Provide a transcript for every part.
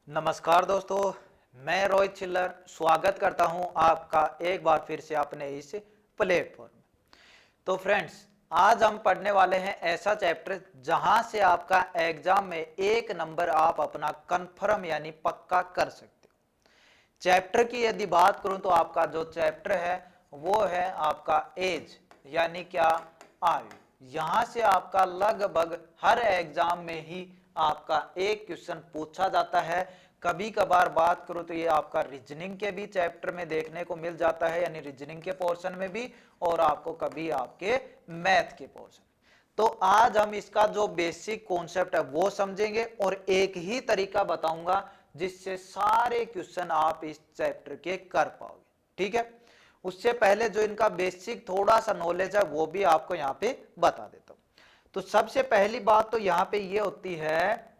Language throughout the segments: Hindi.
नमस्कार दोस्तों, मैं रोहित छिल्लर स्वागत करता हूं आपका एक बार फिर से अपने इस प्लेटफॉर्म। तो फ्रेंड्स, आज हम पढ़ने वाले हैं ऐसा चैप्टर जहां से आपका एग्जाम में 1 नंबर आप अपना कंफर्म यानी पक्का कर सकते हो। चैप्टर की यदि बात करूं तो आपका जो चैप्टर है वो है आपका एज यानी क्या, आयु। यहां से आपका लगभग हर एग्जाम में ही आपका एक क्वेश्चन पूछा जाता है। कभी कभार बात करूं तो ये आपका रीजनिंग के भी चैप्टर में देखने को मिल जाता है, यानी रीजनिंग के पोर्शन में भी, और आपको कभी आपके मैथ के पोर्शन। तो आज हम इसका जो बेसिक कॉन्सेप्ट है वो समझेंगे और एक ही तरीका बताऊंगा जिससे सारे क्वेश्चन आप इस चैप्टर के कर पाओगे। ठीक है, उससे पहले जो इनका बेसिक थोड़ा सा नॉलेज है वो भी आपको यहाँ पे बता देता हूं। तो सबसे पहली बात तो यहाँ पे ये होती है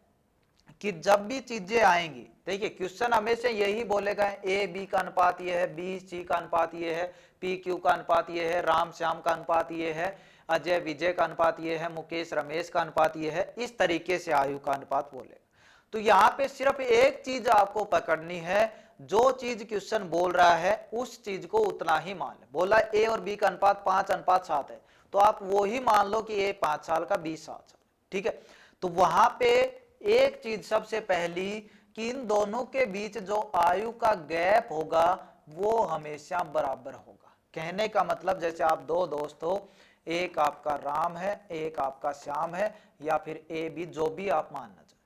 कि जब भी चीजें आएंगी, देखिए क्वेश्चन हमेशा यही बोलेगा ए बी का अनुपात ये है, बी सी का अनुपात ये है, पी क्यू का अनुपात ये है, राम श्याम का अनुपात ये है, अजय विजय का अनुपात ये है, मुकेश रमेश का अनुपात ये है। इस तरीके से आयु का अनुपात बोलेगा। तो यहाँ पे सिर्फ एक चीज आपको पकड़नी है, जो चीज क्वेश्चन बोल रहा है उस चीज को उतना ही मान ले। बोला ए और बी का अनुपात 5:7 है, तो आप वो ही मान लो कि ए 5 साल का, बी 7 साल। ठीक है, तो वहां पे एक चीज सबसे पहली कि इन दोनों के बीच जो आयु का गैप होगा वो हमेशा बराबर होगा। कहने का मतलब जैसे आप दो दोस्त हो, एक आपका राम है, एक आपका श्याम है, या फिर ए बी, जो भी आप मानना चाहे।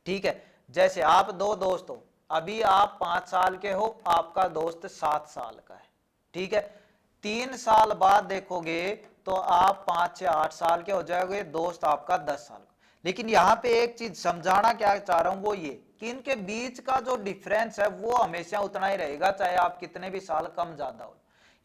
ठीक है, जैसे आप दो दोस्त हो, अभी आप 5 साल के हो, आपका दोस्त 7 साल का है। ठीक है, 3 साल बाद देखोगे तो आप 5 से 8 साल के हो जाओगे, दोस्त आपका 10 साल का। लेकिन यहाँ पे एक चीज समझाना क्या चाह रहा हूं वो ये कि इनके बीच का जो डिफरेंस है वो हमेशा उतना ही रहेगा, चाहे आप कितने भी साल कम ज्यादा हो।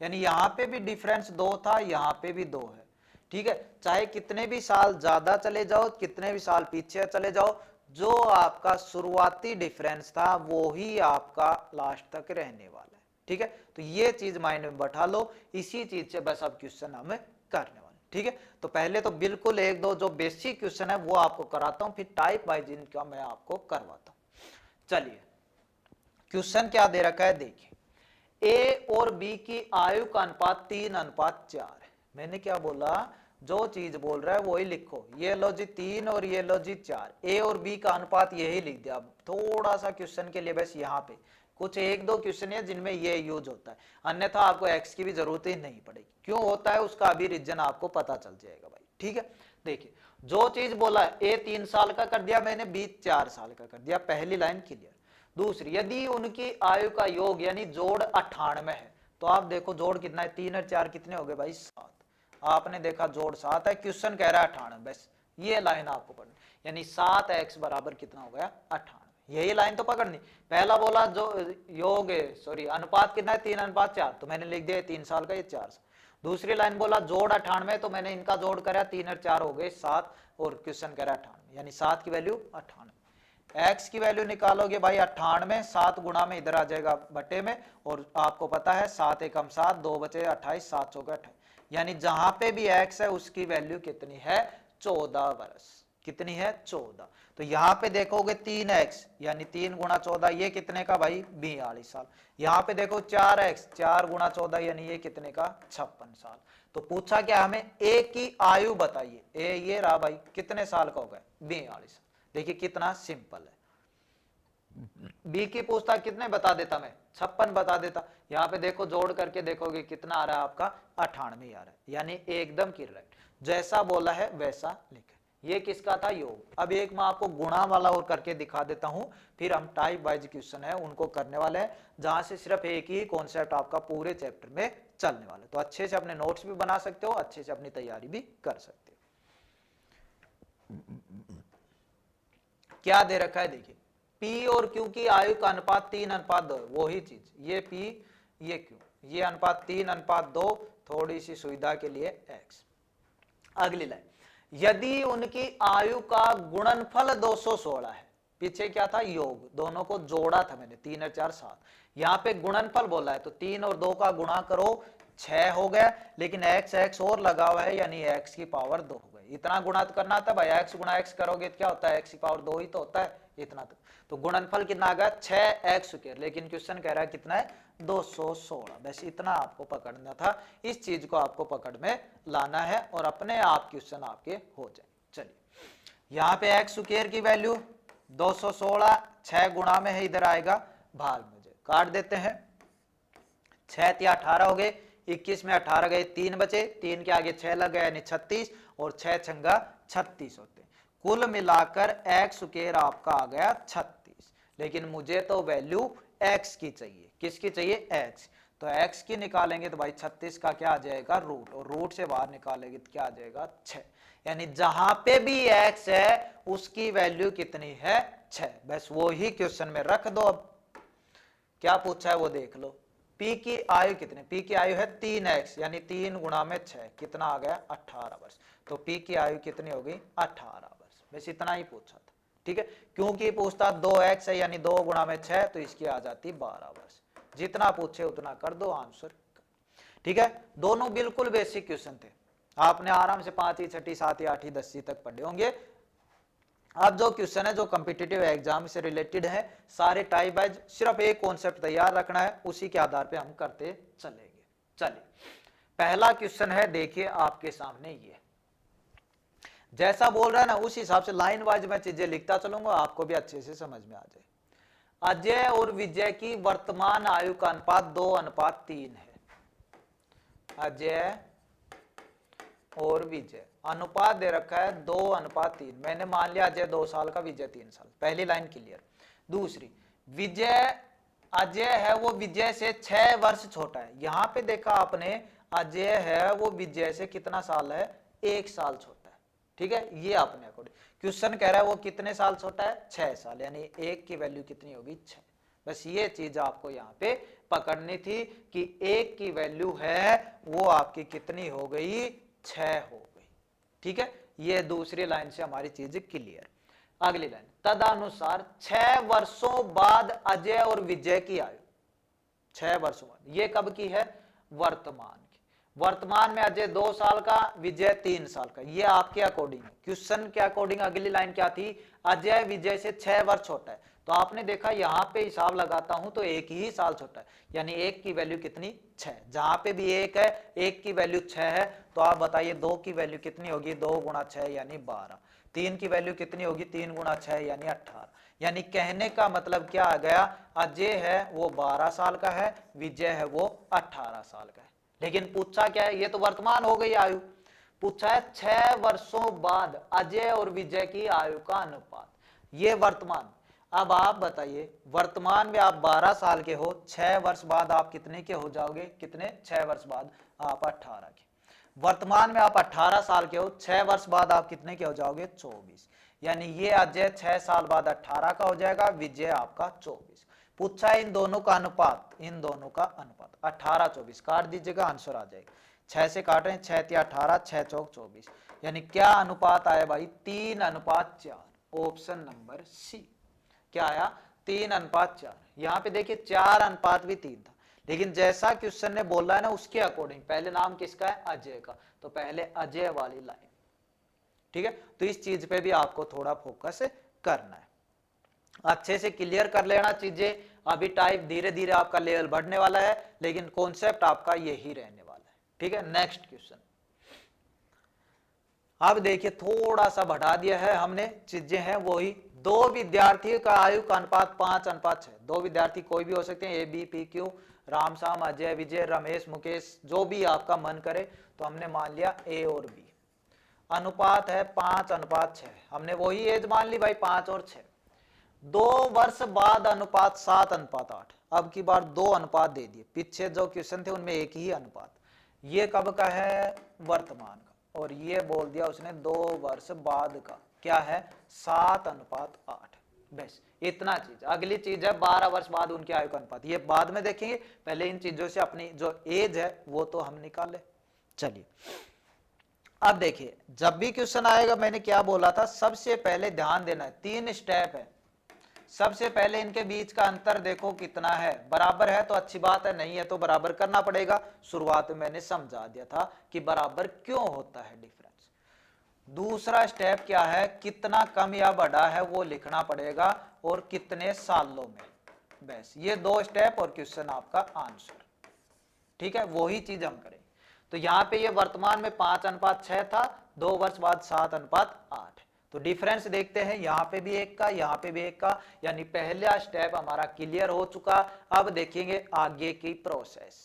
यानी यहाँ पे भी डिफरेंस 2 था, यहाँ पे भी 2 है। ठीक है, चाहे कितने भी साल ज्यादा चले जाओ, कितने भी साल पीछे चले जाओ, जो आपका शुरुआती डिफरेंस था वो ही आपका लास्ट तक रहने वाला है। ठीक है, तो ये चीज माइंड में बैठा लो, इसी चीज से बस अब क्वेश्चन हमें करने वाले। ठीक है, तो पहले तो बिल्कुल एक दो जो बेसिक क्वेश्चन है वो आपको कराता हूं, फिर टाइप वाइज इनका मैं आपको करवाता हूं। चलिए, क्वेश्चन क्या दे रखा है देखिए, ए और बी की आयु का अनुपात 3:4 है। मैंने क्या बोला, जो चीज बोल रहा है वही लिखो। ये लो जी 3 और ये लो जी 4, ए और बी का अनुपात यही लिख दिया। अब थोड़ा सा क्वेश्चन के लिए बस यहाँ पे कुछ एक दो क्वेश्चन है जिनमें ये यूज होता है, अन्यथा आपको एक्स की भी जरूरत ही नहीं पड़ेगी। क्यों होता है उसका अभी रीजन आपको पता चल जाएगा भाई। ठीक है, देखिए जो चीज बोला ए 3 साल का कर दिया मैंने, बी 4 साल का कर दिया, पहली लाइन क्लियर। दूसरी, यदि उनकी आयु का योग यानी जोड़ 98 है, तो आप देखो जोड़ कितना है, 3 और 4 कितने हो गए भाई, 7। आपने देखा जोड़ 7 है, क्वेश्चन कह रहा है 98, बस ये लाइन आपको पढ़नी, यानी 7x बराबर कितना हो गया, 98। यही लाइन तो पकड़नी। पहला बोला जो योग सॉरी अनुपात कितना है, 3:4, तो मैंने लिख दिया 3 साल का, ये 4 साल। दूसरी लाइन बोला जोड़ 98, तो मैंने इनका जोड़ करा, 3 और 4 हो गए 7, और क्वेश्चन कह रहा है 98, यानी 7 की वैल्यू 98। एक्स की वैल्यू निकालोगे भाई 98, 7 गुणा में इधर आ जाएगा बटे में, और आपको पता है 7 एकम 7, 2 बचे 28, 7 चौके 28, यानी जहां पे भी एक्स है उसकी वैल्यू कितनी है, 14 वर्ष। कितनी है, 14। तो यहाँ पे देखोगे 3x यानी 3 गुणा 14, ये कितने का भाई, 42 साल। यहाँ पे देखो 4x, 4 गुणा 14 यानी ये कितने का, 56 साल। तो पूछा क्या हमें, ए की आयु बताइए। ए ये रहा भाई, कितने साल का होगा, 42 साल। देखिए कितना सिंपल है। बी की पूछता कितने बता देता मैं, 56 बता देता। यहाँ पे देखो जोड़ करके देखोगे कितना आ रहा है आपका, 98 आ रहा है, यानी एकदम करेक्ट, जैसा बोला है वैसा लिखे। ये किसका था, योग। अब एक मैं आपको गुणा वाला और करके दिखा देता हूं, फिर हम टाइप वाइज क्वेश्चन है उनको करने वाले हैं, जहां से सिर्फ एक ही कॉन्सेप्ट आपका पूरे चैप्टर में चलने वाला है। तो अच्छे से अपने नोट्स भी बना सकते हो, अच्छे से अपनी तैयारी भी कर सकते हो। क्या दे रखा है देखिए, P और Q की आयु का अनुपात 3:2, वही चीज, ये P ये Q, ये अनुपात 3:2, थोड़ी सी सुविधा के लिए x। अगली लाइन, यदि उनकी आयु का गुणनफल 216 है, पीछे क्या था, योग, दोनों को जोड़ा था मैंने, 3 और 4 7, यहाँ पे गुणनफल बोला है, तो 3 और 2 का गुणा करो 6 हो गया, लेकिन x और लगा हुआ है यानी x की पावर 2 हो गई। इतना गुणा तो करना था भाई, x गुणा x करोगे तो क्या होता है, x की पावर 2 ही तो होता है इतना। तो गुणनफल कितना आ गया 6x², लेकिन क्वेश्चन कह रहा है कितना है 216। बस इतना आपको पकड़ना था, इस चीज को आपको पकड़ में लाना है और अपने आप क्वेश्चन आपके हो जाए। चलिए यहाँ पे x² की वैल्यू 216, 6 गुणा में है, इधर आएगा भाग में, काट देते हैं। 6 × 18 हो गए, 21 में 18 गए, 3 बचे, 3 के आगे 6 लग गए यानी 36, और 6 छंगा 36 होते हैं। कुल मिलाकर x² आपका आ गया 36, लेकिन मुझे तो वैल्यू x की चाहिए। किसकी चाहिए, x। तो x की निकालेंगे तो भाई 36 का क्या आ जाएगा रूट, और रूट से बाहर निकालेंगे तो क्या आ जाएगा 6, यानी जहां पे भी x है उसकी वैल्यू कितनी है 6। बस वो ही क्वेश्चन में रख दो। अब क्या पूछा है वो देख लो। P की आयु कितनी, P की आयु है 3x, यानी 3 गुणा में 6 कितना आ गया 18 वर्ष। तो P की आयु कितनी हो गई 18 वर्ष। बस इतना ही पूछा था, ठीक है। क्योंकि पूछता 2x है यानी 2 गुणा में 6, तो इसकी आ जाती 12 वर्ष। जितना पूछे उतना कर दो आंसर, ठीक है। दोनों बिल्कुल बेसिक क्वेश्चन थे, आपने आराम से 5वीं 6वीं 7वीं 8वीं 10वीं तक पढ़े होंगे। अब जो क्वेश्चन है जो कॉम्पिटिटिव एग्जाम से रिलेटेड है, सारे टाइप वाइज, सिर्फ एक कॉन्सेप्ट तैयार रखना है, उसी के आधार पे हम करते चलेंगे। चलिए पहला क्वेश्चन है, देखिए आपके सामने ये जैसा बोल रहा है ना उस हिसाब से लाइन वाइज मैं चीजें लिखता चलूंगा, आपको भी अच्छे से समझ में आ जाए। अजय और विजय की वर्तमान आयु का अनुपात 2:3 है। अजय और विजय अनुपात दे रखा है 2:3। मैंने मान लिया अजय 2 साल का, विजय 3 साल। पहली लाइन क्लियर। दूसरी, विजय, अजय है वो विजय से 6 वर्ष छोटा है। यहां पे देखा आपने, अजय है वो विजय से कितना साल है, 1 साल छोटा है, ठीक है। ये आपने अकॉर्डिंग क्वेश्चन कह रहा है वो कितने साल छोटा है, 6 साल, यानी 1 की वैल्यू कितनी होगी 6। बस ये चीज आपको यहाँ पे पकड़नी थी कि 1 की वैल्यू है वो आपकी कितनी हो गई 6 हो गई, ठीक है। ये दूसरी लाइन से हमारी चीज क्लियर। अगली लाइन, तदनुसार 6 वर्षों बाद अजय और विजय की आयु, 6 वर्षों बाद, ये कब की है, वर्तमान की। वर्तमान में अजय 2 साल का, विजय 3 साल का, ये आपके अकॉर्डिंग है। क्वेश्चन के अकॉर्डिंग अगली लाइन क्या थी, अजय विजय से 6 वर्ष छोटा है। तो आपने देखा यहां पे हिसाब लगाता हूं तो 1 ही साल छोटा है, यानी 1 की वैल्यू कितनी 6। जहां पे भी 1 है, 1 की वैल्यू 6 है, तो आप बताइए 2 की वैल्यू कितनी होगी, 2 गुणा 6 यानी 12। 3 की वैल्यू कितनी होगी, 3 गुणा 6 यानी 18। यानी कहने का मतलब क्या आ गया, अजय है वो 12 साल का है, विजय है वो 18 साल का है। लेकिन पूछा क्या है, ये तो वर्तमान हो गई आयु, पूछा है 6 वर्षों बाद अजय और विजय की आयु का अनुपात, ये वर्तमान। अब आप बताइए वर्तमान में आप 12 साल के हो, 6 वर्ष बाद आप कितने के हो जाओगे, कितने, 6 वर्ष बाद आप 18 के। वर्तमान में आप 18 साल के हो, 6 वर्ष बाद आप कितने के हो जाओगे 24, यानी ये अजय 6 साल बाद 18 का हो जाएगा, विजय आपका 24। पूछा है इन दोनों का अनुपात, इन दोनों का अनुपात 18 24 काट दीजिएगा, आंसर आ जाएगा। 6 से काट रहे हैं, 6 × 18, 6 × 24, यानी क्या अनुपात आया भाई 3:4। ऑप्शन नंबर सी क्या आया 3:4। यहां पे देखिए 4:3 था, लेकिन जैसा क्वेश्चन ने बोला है ना उसके अकॉर्डिंग, पहले नाम किसका है अजय का, तो पहले अजय वाली लाइन, ठीक है। तो इस चीज पे भी आपको थोड़ा फोकस करना है, अच्छे से क्लियर कर लेना चीजें। अभी टाइप धीरे धीरे आपका लेवल बढ़ने वाला है, लेकिन कॉन्सेप्ट आपका यही रहने वाला है, ठीक है। नेक्स्ट क्वेश्चन, अब देखिए थोड़ा सा बढ़ा दिया है हमने, चीजें हैं वही। 2 विद्यार्थियों का आयु का अनुपात 5:6। 2 विद्यार्थी कोई भी हो सकते हैं, A B P Q, Ram Shyam Ajay विजय रमेश मुकेश, जो भी आपका मन करे। तो हमने मान लिया ए और बी, अनुपात है 5:6। हमने वही एज मान ली भाई 5 और 6। 2 वर्ष बाद अनुपात 7:8। अब की बार 2 अनुपात दे दिए, पीछे जो क्वेश्चन थे उनमें एक ही अनुपात। ये कब का है, वर्तमान का, और ये बोल दिया उसने 2 वर्ष बाद का, क्या है 7:8। बस इतना चीज। अगली चीज है 12 वर्ष बाद उनकी आयु का अनुपात, ये बाद में देखेंगे, पहले इन चीजों से अपनी जो एज है वो तो हम निकाले। चलिए अब देखिए जब भी क्वेश्चन आएगा, मैंने क्या बोला था, सबसे पहले ध्यान देना है 3 स्टेप है। सबसे पहले इनके बीच का अंतर देखो कितना है, बराबर है तो अच्छी बात है, नहीं है तो बराबर करना पड़ेगा। शुरुआत में मैंने समझा दिया था कि बराबर क्यों होता है डिफरेंस। दूसरा स्टेप क्या है, कितना कम या बड़ा है वो लिखना पड़ेगा और कितने सालों में। बस ये 2 स्टेप और क्वेश्चन आपका आंसर। ठीक है, वही चीज हम करें। तो यहाँ पे ये वर्तमान में 5:6 था, 2 वर्ष बाद 7:8। तो डिफरेंस देखते हैं, यहाँ पे भी 1 का, यहाँ पे भी 1 का, यानी पहला स्टेप हमारा क्लियर हो चुका। अब देखेंगे आगे की प्रोसेस।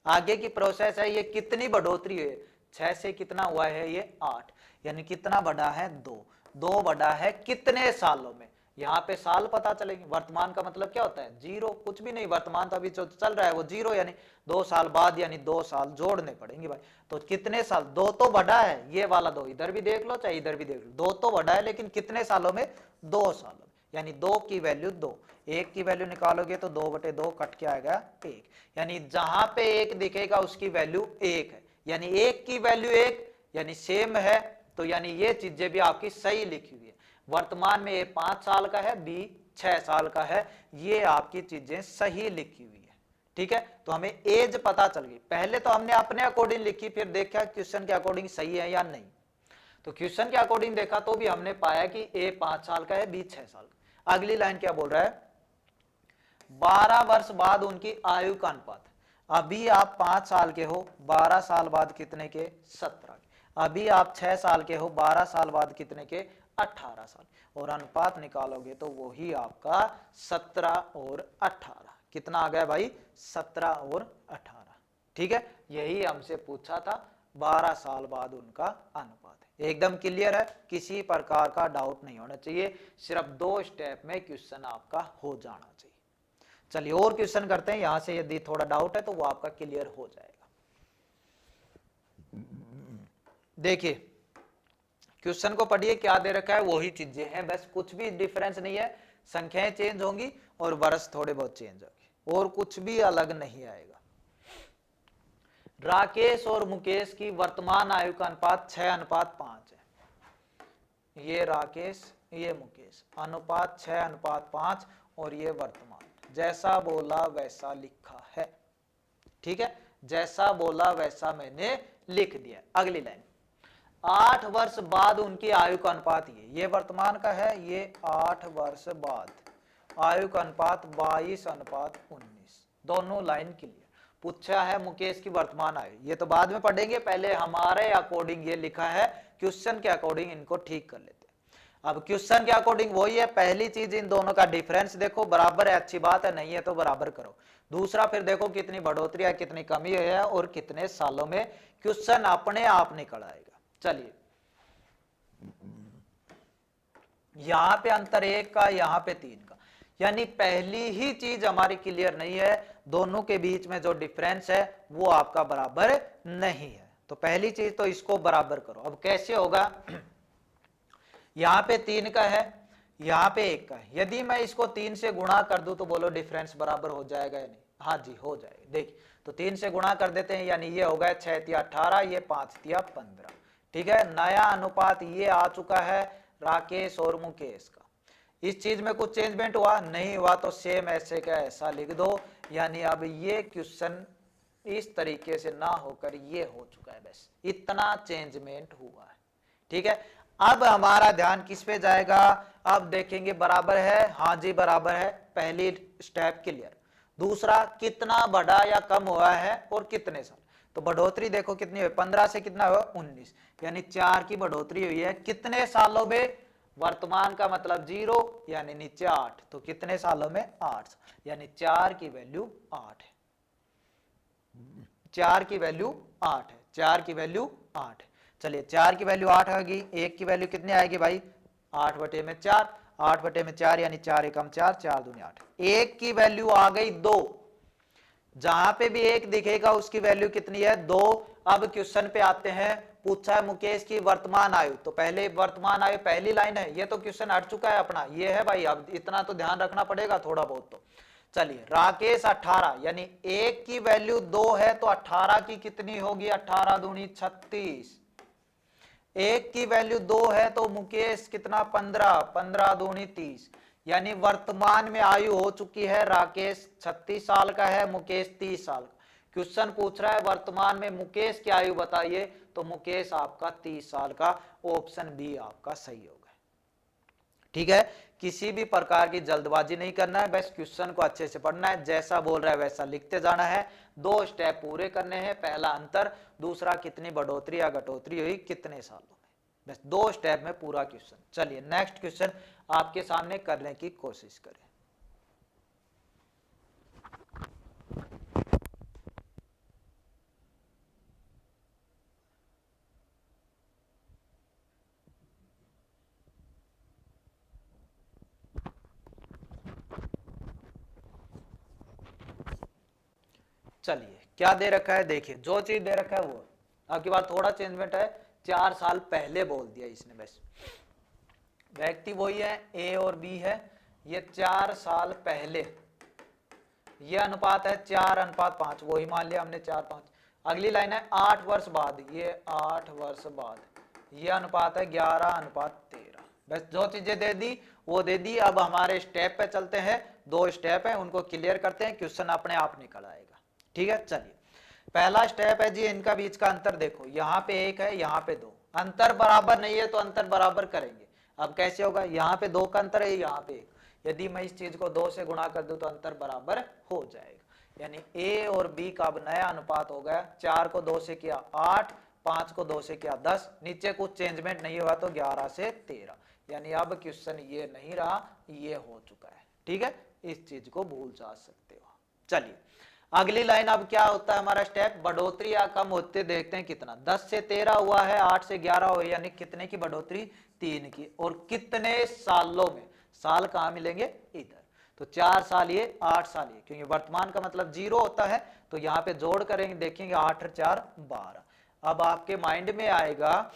आगे की प्रोसेस है, ये कितनी बढ़ोतरी है, 6 से कितना हुआ है, ये 8, यानी कितना बढ़ा है, 2 बढ़ा है कितने सालों में। यहाँ पे साल पता चलेंगे। वर्तमान का मतलब क्या होता है, 0, कुछ भी नहीं, वर्तमान तो अभी जो चल रहा है वो 0, यानी 2 साल बाद, यानी 2 साल जोड़ने पड़ेंगे भाई। तो कितने साल, 2 तो बढ़ा है, ये वाला 2 इधर भी देख लो चाहे इधर भी देख लो, 2 तो बढ़ा है, लेकिन कितने सालों में, 2 सालों में, यानी 2 की वैल्यू 2, 1 की वैल्यू निकालोगे तो 2/2 कट के आएगा 1, यानी जहां पे 1 दिखेगा उसकी वैल्यू 1 है, यानी 1 की वैल्यू 1, यानी सेम है। तो यानी ये चीजें भी आपकी सही लिखी हुई है। वर्तमान में ए 5 साल का है, बी 6 साल का है, ये आपकी चीजें सही लिखी हुई है। ठीक है, तो हमें एज पता चल गई। पहले तो हमने अपने अकॉर्डिंग लिखी, फिर देखा क्वेश्चन के अकॉर्डिंग सही है या नहीं। तो क्वेश्चन के अकॉर्डिंग देखा तो भी हमने पाया कि ए 5 साल का है, बी 6 साल का। अगली लाइन क्या बोल रहा है, 12 वर्ष बाद उनकी आयु का अनुपात। अभी आप 5 साल के हो, 12 साल बाद कितने के, 17 के। अभी आप 6 साल के हो, 12 साल बाद कितने के, 18 साल। और अनुपात निकालोगे तो वही आपका 17 और 18, कितना आ गया भाई, 17 और 18। ठीक है, यही हमसे पूछा था, 12 साल बाद उनका अनुपात है। एकदम क्लियर है, किसी प्रकार का डाउट नहीं होना चाहिए, सिर्फ 2 स्टेप में क्वेश्चन आपका हो जाना चाहिए। चलिए और क्वेश्चन करते हैं, यहां से यदि थोड़ा डाउट है तो वो आपका क्लियर हो जाएगा। देखिए क्वेश्चन को पढ़िए, क्या दे रखा है, वही चीजें हैं, बस कुछ भी डिफरेंस नहीं है। संख्याएं चेंज होंगी और वर्ष थोड़े बहुत चेंज होंगे, और कुछ भी अलग नहीं आएगा। राकेश और मुकेश की वर्तमान आयु का अनुपात 6:5 है। ये राकेश, ये मुकेश, अनुपात 6:5, और ये वर्तमान। जैसा बोला वैसा लिखा है। ठीक है, जैसा बोला वैसा मैंने लिख दिया। अगली लाइन, 8 वर्ष बाद उनकी आयु का अनुपात, ये वर्तमान का है, ये 8 वर्ष बाद आयु का अनुपात 22:19। दोनों लाइन क्लियर। पूछा है मुकेश की वर्तमान आयु, ये तो बाद में पढ़ेंगे, पहले हमारे अकॉर्डिंग ये लिखा है, क्वेश्चन के अकॉर्डिंग इनको ठीक कर लेते हैं। अब क्वेश्चन के अकॉर्डिंग वही है, पहली चीज इन दोनों का डिफरेंस देखो, बराबर है, अच्छी बात है, नहीं है तो बराबर करो। दूसरा फिर देखो कितनी बढ़ोतरी है, कितनी कमी है, और कितने सालों में, क्वेश्चन अपने आप निकल आएगा। चलिए, यहां पे अंतर 1 का, यहां पे 3 का, यानी पहली ही चीज हमारी क्लियर नहीं है, दोनों के बीच में जो डिफरेंस है वो आपका बराबर नहीं है। तो पहली चीज तो इसको बराबर करो। अब कैसे होगा, यहां पे 3 का है, यहां पे 1 का है, यदि मैं इसको 3 से गुणा कर दूं तो बोलो डिफरेंस बराबर हो जाएगा या नहीं। हाँ जी हो जाएगा। देखिए तो 3 से गुणा कर देते हैं, यानी ये हो गया 6×3=18, ये 5×3=15। ठीक है, नया अनुपात ये आ चुका है राकेश और मुकेश का। इस चीज में कुछ चेंजमेंट हुआ नहीं हुआ तो सेम ऐसे का ऐसा लिख दो, यानी अब ये क्वेश्चन इस तरीके से ना होकर ये हो चुका है, बस इतना चेंजमेंट हुआ है। ठीक है, अब हमारा ध्यान किस पे जाएगा, अब देखेंगे बराबर है, हाँ जी बराबर है, पहली स्टेप क्लियर। दूसरा कितना बढ़ा या कम हुआ है और कितने साल। तो बढ़ोतरी देखो कितनी हुई, 15 से कितना हुआ 19, यानी 4 की बढ़ोतरी हुई है। कितने सालों में, वर्तमान का मतलब 0, यानी नीचे 8, तो कितने सालों में 8, यानी 4 की वैल्यू 8 है। 4 की वैल्यू 8 है, 4 की वैल्यू 8 है। चलिए 4 की वैल्यू 8 आएगी, 1 की वैल्यू कितनी आएगी भाई, 8/4, 8/4 यानी 4×1=4, 4×2=8। 1 की वैल्यू आ गई 2, जहां पे भी 1 दिखेगा उसकी वैल्यू कितनी है, 2। अब क्वेश्चन पे आते हैं, पूछा है मुकेश की वर्तमान आयु, तो पहले वर्तमान आयु पहली लाइन है, ये तो क्वेश्चन हट चुका है अपना, ये है भाई। अब इतना तो ध्यान रखना पड़ेगा थोड़ा बहुत तो। चलिए राकेश 18, यानी 1 की वैल्यू 2 है तो 18 की कितनी होगी, 18×2=36। 1 की वैल्यू 2 है तो मुकेश कितना, 15, 15×2=30, यानी वर्तमान में आयु हो चुकी है, राकेश 36 साल का है, मुकेश 30 साल का। क्वेश्चन पूछ रहा है वर्तमान में मुकेश की आयु बताइए, तो मुकेश आपका 30 साल का, ऑप्शन बी आपका सही होगा। ठीक है, किसी भी प्रकार की जल्दबाजी नहीं करना है, बस क्वेश्चन को अच्छे से पढ़ना है, जैसा बोल रहा है वैसा लिखते जाना है। 2 स्टेप पूरे करने हैं, पहला अंतर, दूसरा कितनी बढ़ोतरी या घटोतरी हुई कितने सालों में, बस 2 स्टेप में पूरा क्वेश्चन। चलिए नेक्स्ट क्वेश्चन आपके सामने करने की कोशिश करें। चलिए क्या दे रखा है, देखिए जो चीज दे रखा है वो, आपकी बात थोड़ा चेंजमेंट है, 4 साल पहले बोल दिया इसने, बस व्यक्ति वही है, ए और बी है, ये 4 साल पहले, ये अनुपात है 4:5, वही मान लिया हमने 4:5। अगली लाइन है 8 वर्ष बाद, ये 8 वर्ष बाद, ये अनुपात है 11:13। बस जो चीजें दे दी वो दे दी। अब हमारे स्टेप पे चलते हैं, 2 स्टेप है उनको क्लियर करते हैं, क्वेश्चन अपने आप निकल आएगा। ठीक है, चलिए पहला स्टेप है जी, इनका बीच का अंतर देखो, यहाँ पे 1 है, यहाँ पे 2, अंतर बराबर नहीं है तो अंतर बराबर करेंगे। अब कैसे होगा, यहाँ पे 2 का अंतर है, यहाँ पे 1, यदि मैं इस चीज को 2 से गुणा कर दूं तो अंतर बराबर हो जाएगा, यानी ए और बी का अब नया अनुपात हो गया, 4 को 2 से किया 8, 5 को 2 से किया 10, नीचे कुछ चेंजमेंट नहीं हुआ तो 11 से 13, यानी अब क्वेश्चन ये नहीं रहा, ये हो चुका है। ठीक है, इस चीज को भूल जा सकते हो। चलिए अगली लाइन, अब क्या होता है हमारा स्टेप, बढ़ोतरी या कम होते देखते हैं कितना, 10 से 13 हुआ है, 8 से 11 हुआ, यानी कितने की बढ़ोतरी, 3 की, और कितने सालों में, साल कहाँ मिलेंगे इधर, तो 4 साल ये, 8 साल ये, क्योंकि वर्तमान का मतलब 0 होता है, तो यहाँ पे जोड़ करेंगे, देखेंगे 8 और 4 12। अब आपके माइंड में आएगा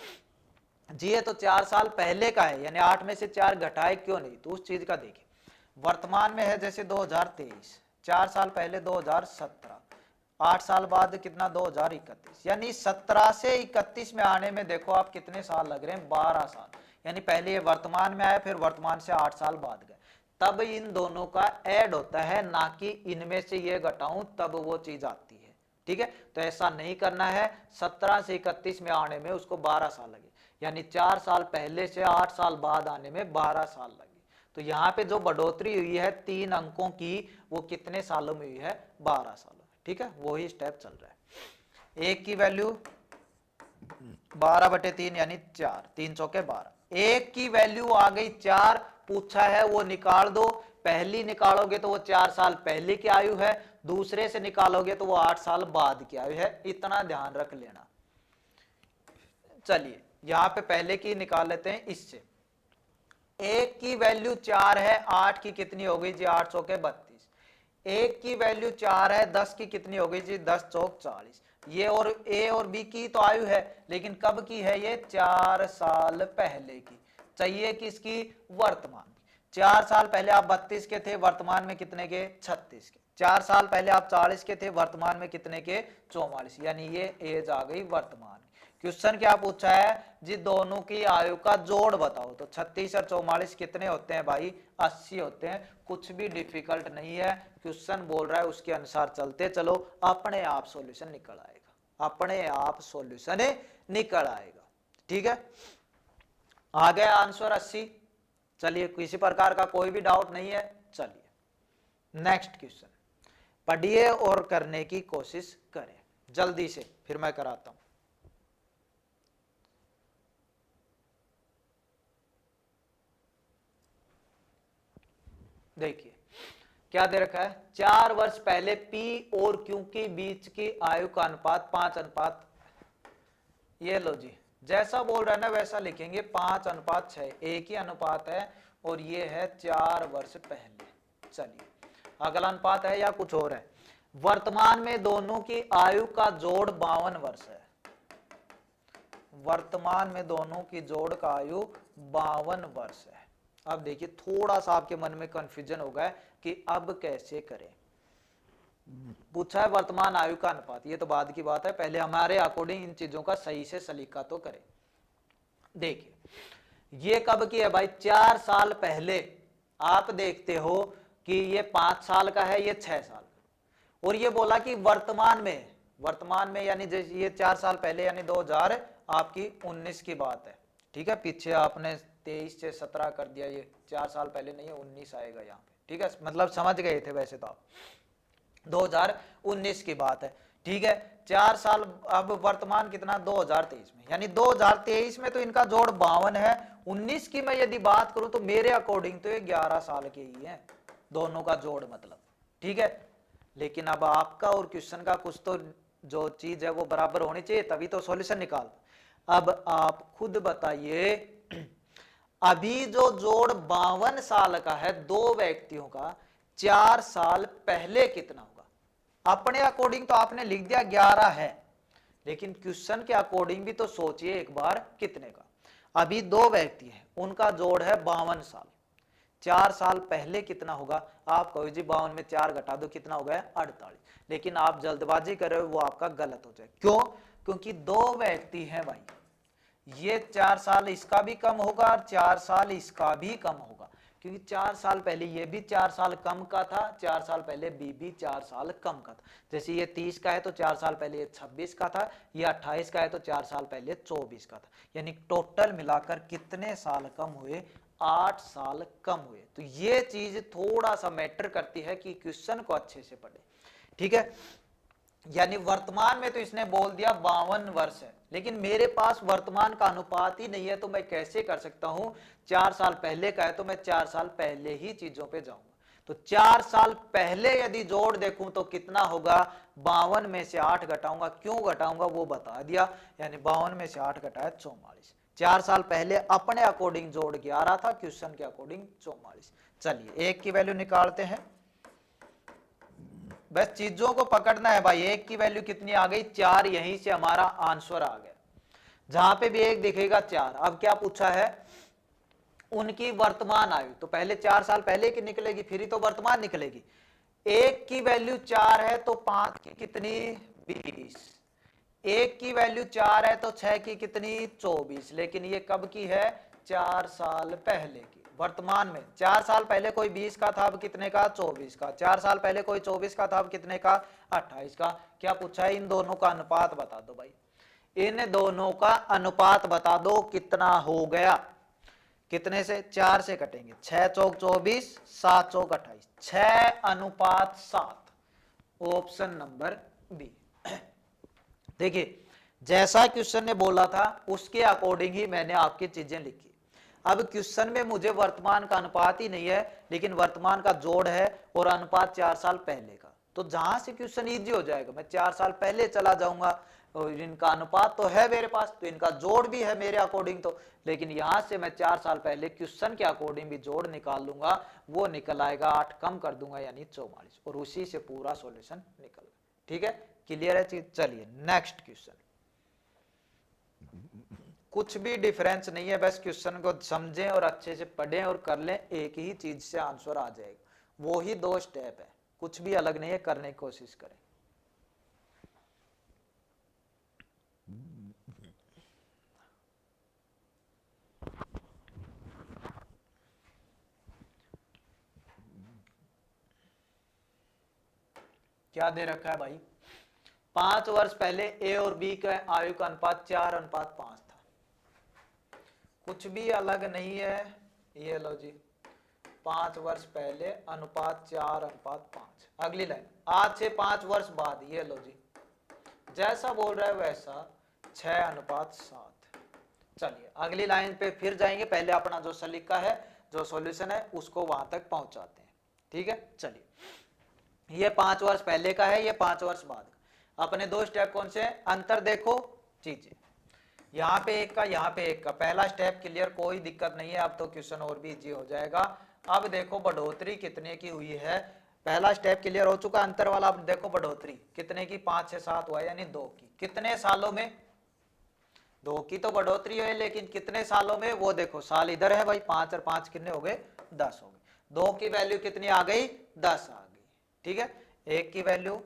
जी ये तो 4 साल पहले का है, यानी 8 में से 4 घटाए क्यों नहीं, तो उस चीज का देखिए, वर्तमान में है जैसे 2023, 4 साल पहले 2017, 8 साल बाद कितना 2031, यानी 17 से 31 में आने में देखो आप कितने साल लग रहे हैं, 12 साल, यानी पहले ये वर्तमान में आया, फिर वर्तमान से 8 साल बाद गए, तब इन दोनों का ऐड होता है, ना कि इनमें से ये घटाऊं तब वो चीज आती है। ठीक है, तो ऐसा नहीं करना है, 17 से 31 में आने में उसको 12 साल लगे, यानी 4 साल पहले से 8 साल बाद आने में 12 साल लगे, तो यहाँ पे जो बढ़ोतरी हुई है 3 अंकों की, वो कितने सालों में हुई है, 12 सालों में। ठीक है, वही स्टेप चल रहा है। 1 की वैल्यू 12/3 यानी 4, 3 चौके 12, 1 की वैल्यू आ गई 4, पूछा है वो निकाल दो, पहली निकालोगे तो वो 4 साल पहले की आयु है, दूसरे से निकालोगे तो वो 8 साल बाद की आयु है, इतना ध्यान रख लेना। चलिए यहाँ पे पहले की निकाल लेते हैं इससे, 1 की वैल्यू 4 है, 8 की कितनी हो गई जी, 8 चौके 32, 1 की वैल्यू 4 है, 10 की कितनी हो गई जी, 10 चौक 40, ये और ए और बी की तो आयु है, लेकिन कब की है ये, 4 साल पहले की, चाहिए किसकी, वर्तमान की। 4 साल पहले आप 32 के थे, वर्तमान में कितने के, 36 के, 4 साल पहले आप 40 के थे, वर्तमान में कितने के, 44, यानी ये एज आ गई वर्तमान। क्वेश्चन क्या पूछा है जी, दोनों की आयु का जोड़ बताओ, तो 36 और 44 कितने होते हैं भाई, 80 होते हैं, कुछ भी डिफिकल्ट नहीं है, क्वेश्चन बोल रहा है उसके अनुसार चलते चलो, अपने आप सॉल्यूशन निकल आएगा, अपने आप सॉल्यूशन निकल आएगा। ठीक है, आ गया आंसर 80। चलिए किसी प्रकार का कोई भी डाउट नहीं है। चलिए नेक्स्ट क्वेश्चन पढ़िए और करने की कोशिश करें जल्दी से, फिर मैं कराता हूं। देखिए क्या दे रखा है, 4 वर्ष पहले P और Q के बीच की आयु का अनुपात 5:, ये लो जी, जैसा बोल रहा है ना वैसा लिखेंगे, 5:6, एक ही अनुपात है, और ये है 4 वर्ष पहले। चलिए अगला अनुपात है या कुछ और है, वर्तमान में दोनों की आयु का जोड़ 52 वर्ष है, वर्तमान में दोनों की जोड़ का आयु 52 वर्ष है। अब देखिए थोड़ा सा आपके मन में कंफ्यूजन होगा कि अब कैसे करें, पूछा है वर्तमान आयु का अनुपात, ये तो बाद की बात है, पहले हमारे अकॉर्डिंग इन चीजों का सही से सलीका तो करें। देखिए ये कब की है भाई, 4 साल पहले, आप देखते हो कि ये 5 साल का है, ये 6 साल का, और ये बोला कि वर्तमान में यानी जैसे ये 4 साल पहले यानी 2019 की बात है, ठीक है। पीछे आपने 23 से 17 कर दिया, ये 4 साल पहले नहीं है, 19 आएगा यहाँ पे, ठीक है। मतलब समझ गए थे वैसे तो आप, 2019 की बात है, ठीक है। 4 साल, अब वर्तमान कितना 2023 में, यानी 2023 में तो इनका जोड़ 52 है। 19 की मैं यदि बात करूं तो मेरे अकॉर्डिंग तो ये 11 साल के ही है दोनों का जोड़, मतलब, ठीक है। लेकिन अब आपका और क्वेश्चन का कुछ तो जो चीज है वो बराबर होनी चाहिए, तभी तो सॉल्यूशन निकाल। अब आप खुद बताइए, अभी जो जोड़ 52 साल का है दो व्यक्तियों का, 4 साल पहले कितना होगा? अपने अकॉर्डिंग तो आपने लिख दिया 11 है, लेकिन क्वेश्चन के अकॉर्डिंग भी तो सोचिए एक बार कितने का। अभी दो व्यक्ति हैं, उनका जोड़ है 52 साल, 4 साल पहले कितना होगा? आप कहो जी 52 में 4 घटा दो, कितना हो गया? 48। लेकिन आप जल्दबाजी कर रहे हो, वो आपका गलत हो जाए। क्यों? क्योंकि दो व्यक्ति हैं भाई, ये 4 साल इसका भी कम होगा और 4 साल इसका भी कम होगा, क्योंकि 4 साल पहले ये भी 4 साल कम का था, 4 साल पहले भी 4 साल कम का था। जैसे ये 30 का है तो 4 साल पहले ये 26 का था, ये 28 का है तो 4 साल पहले 24 का था। यानी टोटल मिलाकर कितने साल कम हुए? 8 साल कम हुए। तो ये चीज थोड़ा सा मैटर करती है कि क्वेश्चन को अच्छे से पढ़े, ठीक है। यानी वर्तमान में तो इसने बोल दिया 52 वर्ष है, लेकिन मेरे पास वर्तमान का अनुपात ही नहीं है, तो मैं कैसे कर सकता हूं? 4 साल पहले का है तो मैं 4 साल पहले ही चीजों पे जाऊंगा। तो 4 साल पहले यदि जोड़ देखूं तो कितना होगा? 52 में से 8 घटाऊंगा, क्यों घटाऊंगा वो बता दिया, यानी 52 में से 8 घटाया 44। 4 साल पहले अपने अकॉर्डिंग जोड़ 11 था, क्वेश्चन के अकॉर्डिंग 44। चलिए एक की वैल्यू निकालते हैं, बस चीजों को पकड़ना है भाई। एक की वैल्यू कितनी आ गई? 4, यहीं से हमारा आंसर आ गया। जहां पे भी एक दिखेगा 4। अब क्या पूछा है? उनकी वर्तमान आयु, तो पहले 4 साल पहले की निकलेगी, फिर ही तो वर्तमान निकलेगी। एक की वैल्यू 4 है तो 5 की कितनी? 20। एक की वैल्यू 4 है तो 6 की कितनी? 24। लेकिन ये कब की है? 4 साल पहले की। वर्तमान में 4 साल पहले कोई 20 का था, अब कितने का? 24 का। 4 साल पहले कोई 24 का था, अब कितने का? 28 का। क्या पूछा है? इन दोनों का अनुपात बता दो भाई। इन दोनों का अनुपात बता दो कितना हो गया? कितने से? 4 से कटेंगे, 6 चौक 24, 7 चौक 28, 6:7। Option number B. देखिए जैसा क्वेश्चन ने बोला था उसके अकॉर्डिंग ही मैंने आपकी चीजें लिखी। अब क्वेश्चन में मुझे वर्तमान का अनुपात ही नहीं है, लेकिन वर्तमान का जोड़ है और अनुपात 4 साल पहले का, तो जहां से क्वेश्चन इजी हो जाएगा मैं 4 साल पहले चला जाऊंगा, और इनका अनुपात तो है मेरे पास, तो इनका जोड़ भी है मेरे अकॉर्डिंग तो, लेकिन यहां से मैं 4 साल पहले क्वेश्चन के अकॉर्डिंग भी जोड़ निकाल लूंगा, वो निकल आएगा 8 कम कर दूंगा यानी 44, और उसी से पूरा सॉल्यूशन निकल। ठीक है, क्लियर है चीज? चलिए नेक्स्ट क्वेश्चन। कुछ भी डिफरेंस नहीं है, बस क्वेश्चन को समझें और अच्छे से पढ़ें और कर लें, एक ही चीज से आंसर आ जाएगा, वो ही 2 स्टेप है, कुछ भी अलग नहीं है, करने की कोशिश करें। क्या दे रखा है भाई? 5 वर्ष पहले ए और बी का आयु का अनुपात 4:5 था, कुछ भी अलग नहीं है। ये लो जी, 5 वर्ष पहले अनुपात 4:5। अगली लाइन, आज से 5 वर्ष बाद, ये लो जी, जैसा बोल रहा है वैसा 6:7। चलिए अगली लाइन पे फिर जाएंगे, पहले अपना जो सलीका है, जो सॉल्यूशन है, उसको वहां तक पहुंचाते हैं। ठीक है, चलिए ये 5 वर्ष पहले का है, ये 5 वर्ष बाद का। अपने 2 स्टेप कौन से हैं? अंतर देखो चीजें, यहाँ पे एक का, यहाँ पे एक का। पहला स्टेप क्लियर, कोई दिक्कत नहीं है, अब तो क्वेश्चन और भी इजी हो जाएगा। अब देखो बढ़ोतरी कितने की हुई है, पहला स्टेप क्लियर हो चुका, अंतर वाला। अब देखो बढ़ोतरी कितने की, 5 से 7 हुआ, यानी 2 की। कितने सालों में? 2 की तो बढ़ोतरी है, लेकिन कितने सालों में वो देखो, साल इधर है भाई, 5 और 5 कितने हो गए? 10 हो गए। 2 की वैल्यू कितनी आ गई? 10 आ गई। ठीक है, 1 की वैल्यू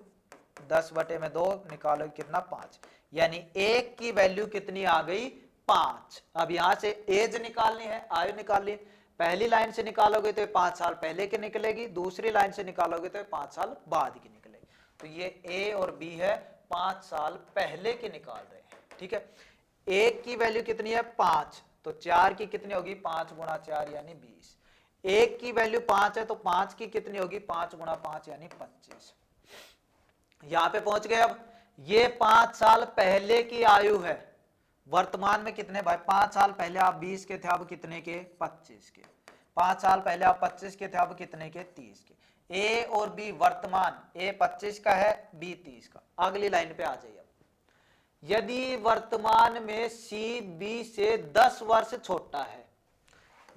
10/2 निकालो, कितना? 5, यानी 1 की वैल्यू कितनी आ गई? 5। अब यहां से एज निकालनी है, आयु निकालनी। पहली लाइन से निकालोगे तो 5 साल पहले की निकलेगी, दूसरी लाइन से निकालोगे तो 5 साल बाद की निकलेगी। तो ये ए और बी है, 5 साल पहले की निकाल रहे हैं। ठीक है, एक की वैल्यू कितनी है 5, तो 4 की कितनी होगी 5 गुणा 4 यानी 20। एक की वैल्यू 5 है तो 5 की कितनी होगी 5 गुणा 5 यानी 25। यहां पे पहुंच गए। अब ये 5 साल पहले की आयु है, वर्तमान में कितने भाई 5 साल पहले आप 20 के थे, अब कितने के 25 के। 5 साल पहले आप 25 के थे, अब कितने के 30 के। ए और बी वर्तमान, ए 25 का है, बी 30 का। अगली लाइन पे आ जाइए। यदि वर्तमान में सी बी से 10 वर्ष छोटा है,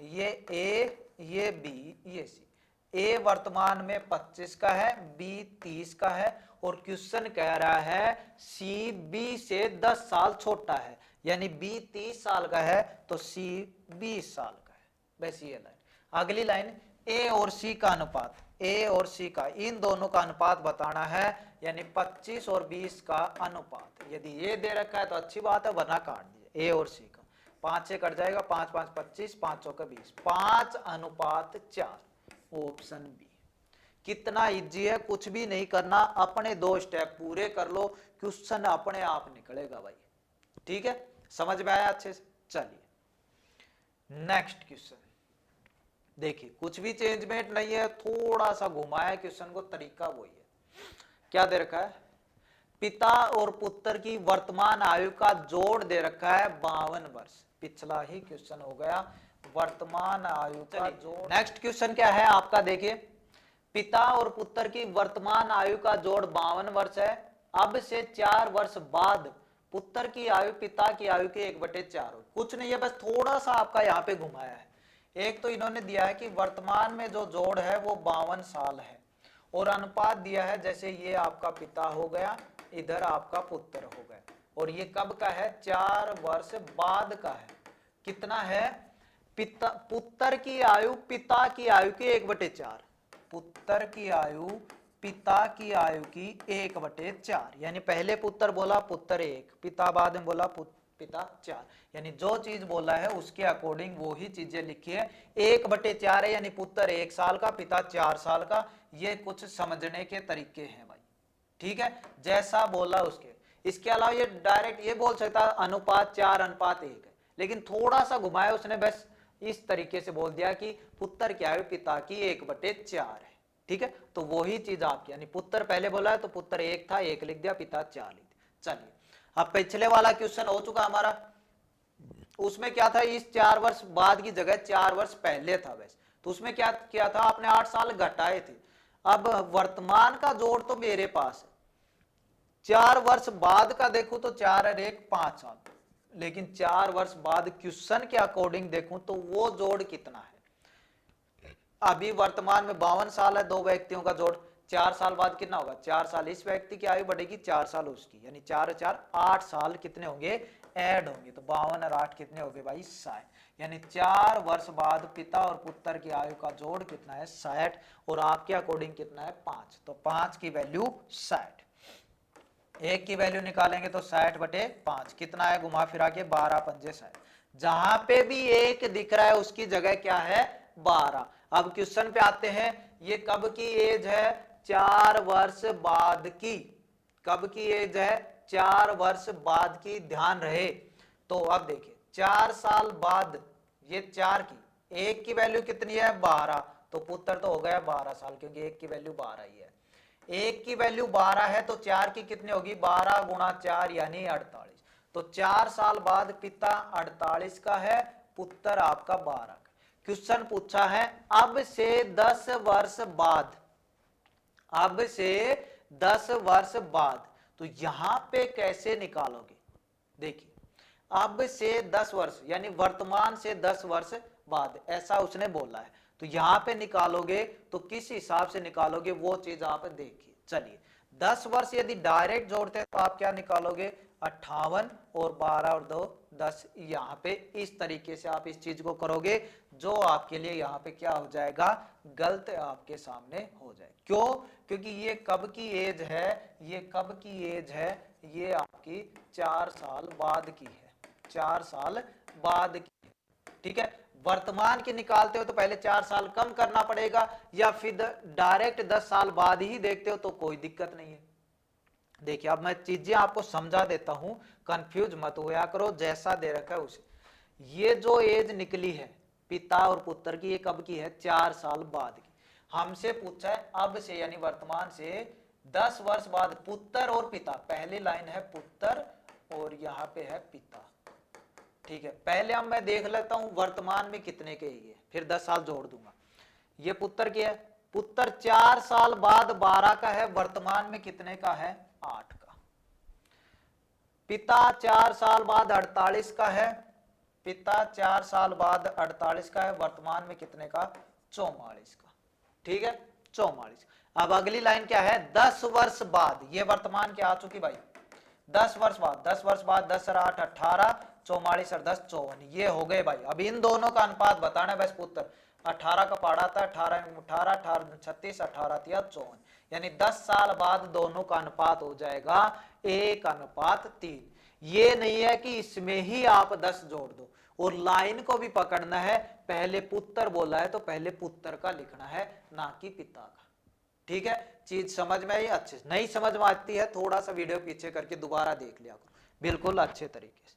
ये ए, ये बी, ये सी। ए वर्तमान में 25 का है, बी 30 का है, और क्वेश्चन कह रहा है सी बी से 10 साल छोटा है, यानी बी 30 साल का है तो सी 20 साल का है। बस ये लाइन। अगली लाइन, ए और सी का अनुपात, ए और सी का, इन दोनों का अनुपात बताना है, यानी 25 और 20 का अनुपात। यदि ये दे रखा है तो अच्छी बात है, वरना काट दीजिए। ए और सी का 5 से कट जाएगा, 5 5 25, 5 चौका 20, 5:4, ऑप्शन बी। कितना इजी है, कुछ भी नहीं करना, अपने 2 स्टेप पूरे कर लो, क्वेश्चन अपने आप निकलेगा भाई। ठीक है, समझ में आया अच्छे से। चलिए नेक्स्ट क्वेश्चन देखिए, कुछ भी चेंजमेंट नहीं है, थोड़ा सा घुमाया क्वेश्चन को, तरीका वही है। क्या दे रखा है, पिता और पुत्र की वर्तमान आयु का जोड़ दे रखा है 52 वर्ष। पिछला ही क्वेश्चन हो गया, वर्तमान आयु का जोड़। नेक्स्ट क्वेश्चन क्या है आपका, देखिए पिता और पुत्र की वर्तमान आयु का जोड़ 52 वर्ष है। अब से 4 वर्ष बाद पुत्र की आयु पिता की आयु के 1/4 हो। कुछ नहीं है, बस थोड़ा सा आपका यहाँ पे घुमाया है। एक तो इन्होंने दिया है कि वर्तमान में जो जोड़ है वो 52 साल है, और अनुपात दिया है, जैसे ये आपका पिता हो गया, इधर आपका पुत्र हो गया, और ये कब का है 4 वर्ष बाद का है। कितना है, पिता पुत्र की आयु पिता की आयु के 1/4, पुत्र की आयु पिता की आयु की 1/4, यानी पहले पुत्र बोला पुत्र 1, पिता बाद में बोला पिता 4, यानी जो चीज बोला है उसके अकॉर्डिंग वो ही चीजें लिखी है। 1/4 है, यानी पुत्र 1 साल का, पिता 4 साल का। ये कुछ समझने के तरीके हैं भाई। ठीक है, जैसा बोला उसके। इसके अलावा ये डायरेक्ट ये बोल सकता है अनुपात 4:1 है, लेकिन थोड़ा सा घुमाया उसने, बस इस तरीके से बोल दिया कि पुत्र की आयु पिता की 1/4 है। ठीक है, तो वही चीज आपकी, यानी पुत्र पहले बोला है तो पुत्र 1 था, 1 लिख दिया, पिता 4 लिख दिया। चलिए, अब पिछले वाला क्वेश्चन हो चुका हमारा, उसमें क्या था, इस 4 वर्ष बाद की जगह 4 वर्ष पहले था वैसे, तो उसमें क्या किया था आपने 8 साल घटाए थे। अब वर्तमान का जोड़ तो मेरे पास है, 4 वर्ष बाद का देखूं तो 4 और 1 5 साल, लेकिन 4 वर्ष बाद क्वेश्चन के अकॉर्डिंग देखूं तो वो जोड़ कितना है। अभी वर्तमान में 52 साल है, 2 व्यक्तियों का जोड़, 4 साल बाद कितना होगा, 4 साल इस व्यक्ति की आयु बढ़ेगी, 4 साल उसकी, यानी 4 और 4 8 साल कितने होंगे ऐड होंगे, तो 52 और 8 कितने हो गए भाई 60, यानी 4 वर्ष बाद पिता और पुत्र की आयु का जोड़ कितना है 60, और आपके अकॉर्डिंग कितना है 5, तो 5 की वैल्यू 60। एक की वैल्यू निकालेंगे तो 60/5 कितना है, घुमा फिरा के 12 पंजे 60। जहां पे भी एक दिख रहा है उसकी जगह क्या है 12। अब क्वेश्चन पे आते हैं, ये कब की एज है 4 वर्ष बाद की, कब की एज है 4 वर्ष बाद की, ध्यान रहे। तो अब देखिए 4 साल बाद, ये 4 की, एक की वैल्यू कितनी है 12, तो पुत्र तो हो गया 12 साल, क्योंकि एक की वैल्यू 12 ही है। एक की वैल्यू 12 है तो 4 की कितनी होगी 12 गुणा 4 यानी 48, तो 4 साल बाद पिता 48 का है, पुत्र आपका 12 का। क्वेश्चन पूछा है अब से 10 वर्ष बाद, अब से 10 वर्ष बाद, तो यहां पे कैसे निकालोगे, देखिए अब से 10 वर्ष यानी वर्तमान से 10 वर्ष बाद, ऐसा उसने बोला है, तो यहां पे निकालोगे तो किस हिसाब से निकालोगे वो चीज आप देखिए। चलिए 10 वर्ष यदि डायरेक्ट जोड़ते हैं तो आप क्या निकालोगे 58 और 12 और 2 10, यहाँ पे इस तरीके से आप इस चीज को करोगे, जो आपके लिए यहाँ पे क्या हो जाएगा गलत आपके सामने हो जाए। क्यों, क्योंकि ये कब की एज है, ये कब की एज है, ये आपकी 4 साल बाद की है, 4 साल बाद की। ठीक है, वर्तमान की निकालते हो तो पहले 4 साल कम करना पड़ेगा, या फिर डायरेक्ट 10 साल बाद ही देखते हो तो कोई दिक्कत नहीं है। देखिए अब मैं चीजें आपको समझा देता हूं, कंफ्यूज मत होया करो, जैसा दे रखा है उसे। ये जो एज निकली है पिता और पुत्र की, ये कब की है? 4 साल बाद की। हमसे पूछा है अब से यानी वर्तमान से 10 वर्ष बाद पुत्र और पिता, पहली लाइन है पुत्र और यहाँ पे है पिता। ठीक है, पहले हम मैं देख लेता हूं वर्तमान में कितने के ये, फिर 10 साल जोड़ दूंगा। ये पुत्र की है, पुत्र 4 साल बाद 12 का है, वर्तमान में कितने का है? 8 का। पिता 4 साल बाद 48 का है, पिता 4 साल बाद 48 का है, वर्तमान में कितने का? 44 का। ठीक है, 44। अब अगली लाइन क्या है? 10 वर्ष बाद, ये वर्तमान क्या आ चुकी भाई? 10 वर्ष बाद, 10 वर्ष बाद 10 और 8 18, 44 और 10 54, ये हो गए भाई। अब इन दोनों का अनुपात बताना है बस पुत्र। 18 का पाड़ा था, 18 18 18 36, 18 तिया 54, यानी 10 साल बाद दोनों का अनुपात हो जाएगा 1:3। ये नहीं है कि इसमें ही आप 10 जोड़ दो, और लाइन को भी पकड़ना है, पहले पुत्र बोला है तो पहले पुत्र का लिखना है, ना कि पिता का। ठीक है, चीज समझ में आई? अच्छे से नहीं समझ में आती है थोड़ा सा वीडियो पीछे करके दोबारा देख लिया करो, बिल्कुल अच्छे तरीके से।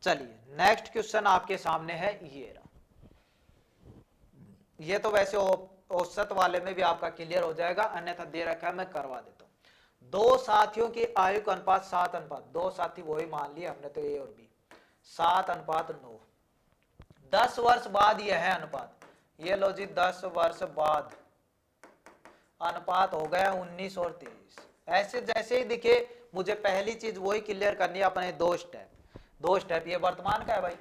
चलिए नेक्स्ट क्वेश्चन आपके सामने है, ये रहा। ये तो वैसे औसत वाले में भी आपका क्लियर हो जाएगा, अन्यथा दे रखा है मैं करवा देता हूं। दो साथियों की आयु का अनुपात 7:, दो साथी वही मान लिए हमने तो ए और बी, 7:9। 10 वर्ष बाद यह है अनुपात, ये लो जी 10 वर्ष बाद अनुपात हो गया 19 और 23। ऐसे जैसे ही दिखे मुझे पहली चीज वही क्लियर करनी है, अपने दो स्टेप। ये वर्तमान का है भाई,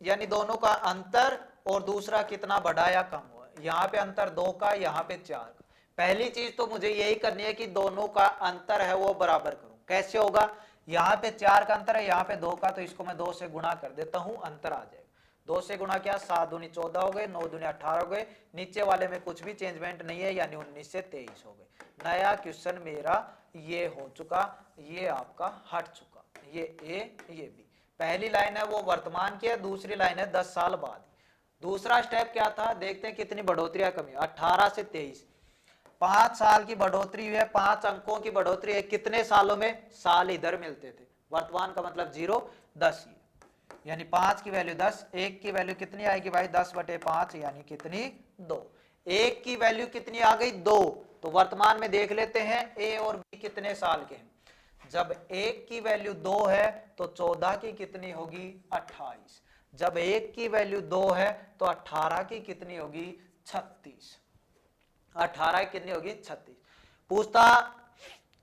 यानी दोनों का अंतर, और दूसरा कितना बढ़ा या कम हुआ। यहाँ पे अंतर 2 का, यहाँ पे 4 का। पहली चीज तो मुझे यही करनी है कि दोनों का अंतर है वो बराबर करूं। कैसे होगा? यहाँ पे 4 का अंतर है, यहाँ पे 2 का, तो इसको मैं 2 से गुणा कर देता हूं, अंतर आ जाएगा। 2 से गुणा किया, 7 दूनी 14 हो गए, 9 दूनी 18 हो गए। नीचे वाले में कुछ भी चेंजमेंट नहीं है, यानी 19 से 23 हो गए। नया क्वेश्चन मेरा ये हो चुका, ये आपका हट चुका, ये ए ये बी। पहली लाइन है वो वर्तमान की है, दूसरी लाइन है 10 साल बाद। दूसरा स्टेप क्या था, देखते हैं कितनी बढ़ोतरी या कमी। 18 से 23, 5 साल की बढ़ोतरी हुई है, 5 अंकों की बढ़ोतरी है। कितने सालों में? साल इधर मिलते थे। वर्तमान का मतलब 0 10, यानी 5 की वैल्यू 10, 1 की वैल्यू कितनी आएगी भाई? 10/5, यानी कितनी? 2। 1 की वैल्यू कितनी आ गई? 2। तो वर्तमान में देख लेते हैं ए और बी कितने साल के हैं। जब 1 की वैल्यू 2 है तो 14 की कितनी होगी? 28। जब 1 की वैल्यू 2 है तो 18 की कितनी होगी? 36। 18 की कितनी होगी? 36। पूछता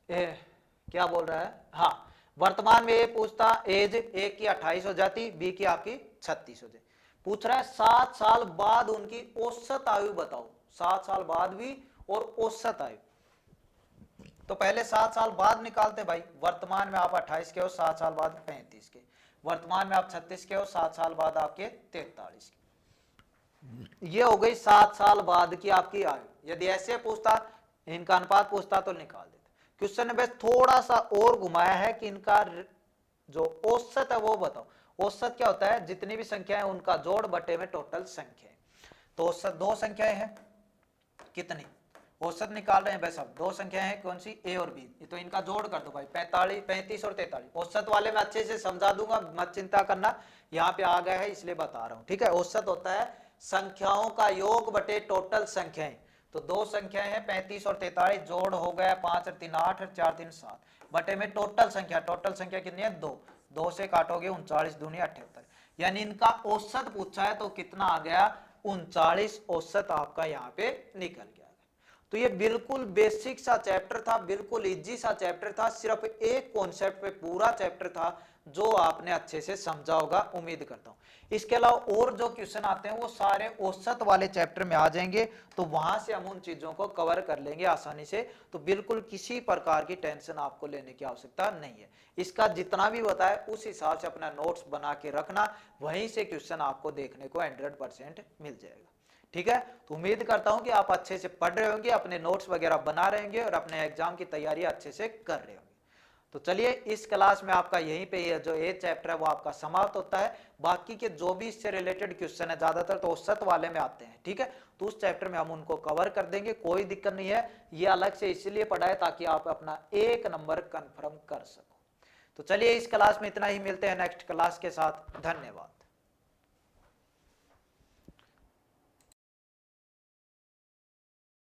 क्या बोल रहा है? हाँ, वर्तमान में ये पूछता एज ए की 28 हो जाती, बी की आपकी 36 हो जाती। पूछ रहा है 7 साल बाद उनकी औसत आयु बताओ। 7 साल बाद भी और औसत आयु, तो पहले 7 साल बाद निकालते भाई। वर्तमान में आप 28 के हो, 7 साल बाद 35 के। वर्तमान में आप 36 के हो, 7 साल बाद आपके 43 के। ये हो गई 7 साल बाद की आपकी आयु। यदि ऐसे पूछता, इनका अनुपात पूछता तो निकाल देते। क्वेश्चन ने बस थोड़ा सा और घुमाया है कि इनका जो औसत है वो बताओ। औसत क्या होता है? जितनी भी संख्याएं उनका जोड़ बटे में टोटल संख्या। तो औसत दो संख्याएं हैं, कितनी? औसत निकाल रहे हैं बस। अब दो संख्याएं हैं, कौन सी? ए और बी। तो इनका जोड़ कर दो भाई, 35 और 43। औसत वाले में अच्छे से समझा दूंगा, मत चिंता करना, यहाँ पे आ गया है इसलिए बता रहा हूं। ठीक है, औसत होता है संख्याओं का योग बटे टोटल संख्याएं। तो दो संख्याएं हैं 35 और 43, जोड़ हो गया 5 और 3 8 और 4 3 7 बटे में टोटल संख्या। टोटल संख्या कितनी है? 2। 2 से काटोगे 39 दूनी 78, यानी इनका औसत पूछा है तो कितना आ गया? 39 औसत आपका यहाँ पे निकल गया। तो ये बिल्कुल बेसिक सा चैप्टर था, बिल्कुल इजी सा चैप्टर था, सिर्फ एक कॉन्सेप्ट पे पूरा चैप्टर था जो आपने अच्छे से समझा होगा, उम्मीद करता हूं। इसके अलावा और जो क्वेश्चन आते हैं वो सारे औसत वाले चैप्टर में आ जाएंगे, तो वहां से हम उन चीजों को कवर कर लेंगे आसानी से। तो बिल्कुल किसी प्रकार की टेंशन आपको लेने की आवश्यकता नहीं है। इसका जितना भी बताया उस हिसाब से अपना नोट्स बना के रखना, वहीं से क्वेश्चन आपको देखने को 100% मिल जाएगा। ठीक है, तो उम्मीद करता हूं कि आप अच्छे से पढ़ रहे होंगे, अपने नोट्स वगैरह बना रहे होंगे और अपने एग्जाम की तैयारी अच्छे से कर रहे होंगे। तो चलिए इस क्लास में आपका यहीं पे ये जो ए चैप्टर है वो आपका समाप्त होता है। बाकी के जो भी इससे रिलेटेड क्वेश्चन है ज्यादातर तो औसत वाले में आते हैं। ठीक है, तो उस चैप्टर में हम उनको कवर कर देंगे, कोई दिक्कत नहीं है। ये अलग से इसलिए पढ़ा है ताकि आप अपना 1 नंबर कंफर्म कर सको। तो चलिए इस क्लास में इतना ही, मिलते हैं नेक्स्ट क्लास के साथ। धन्यवाद।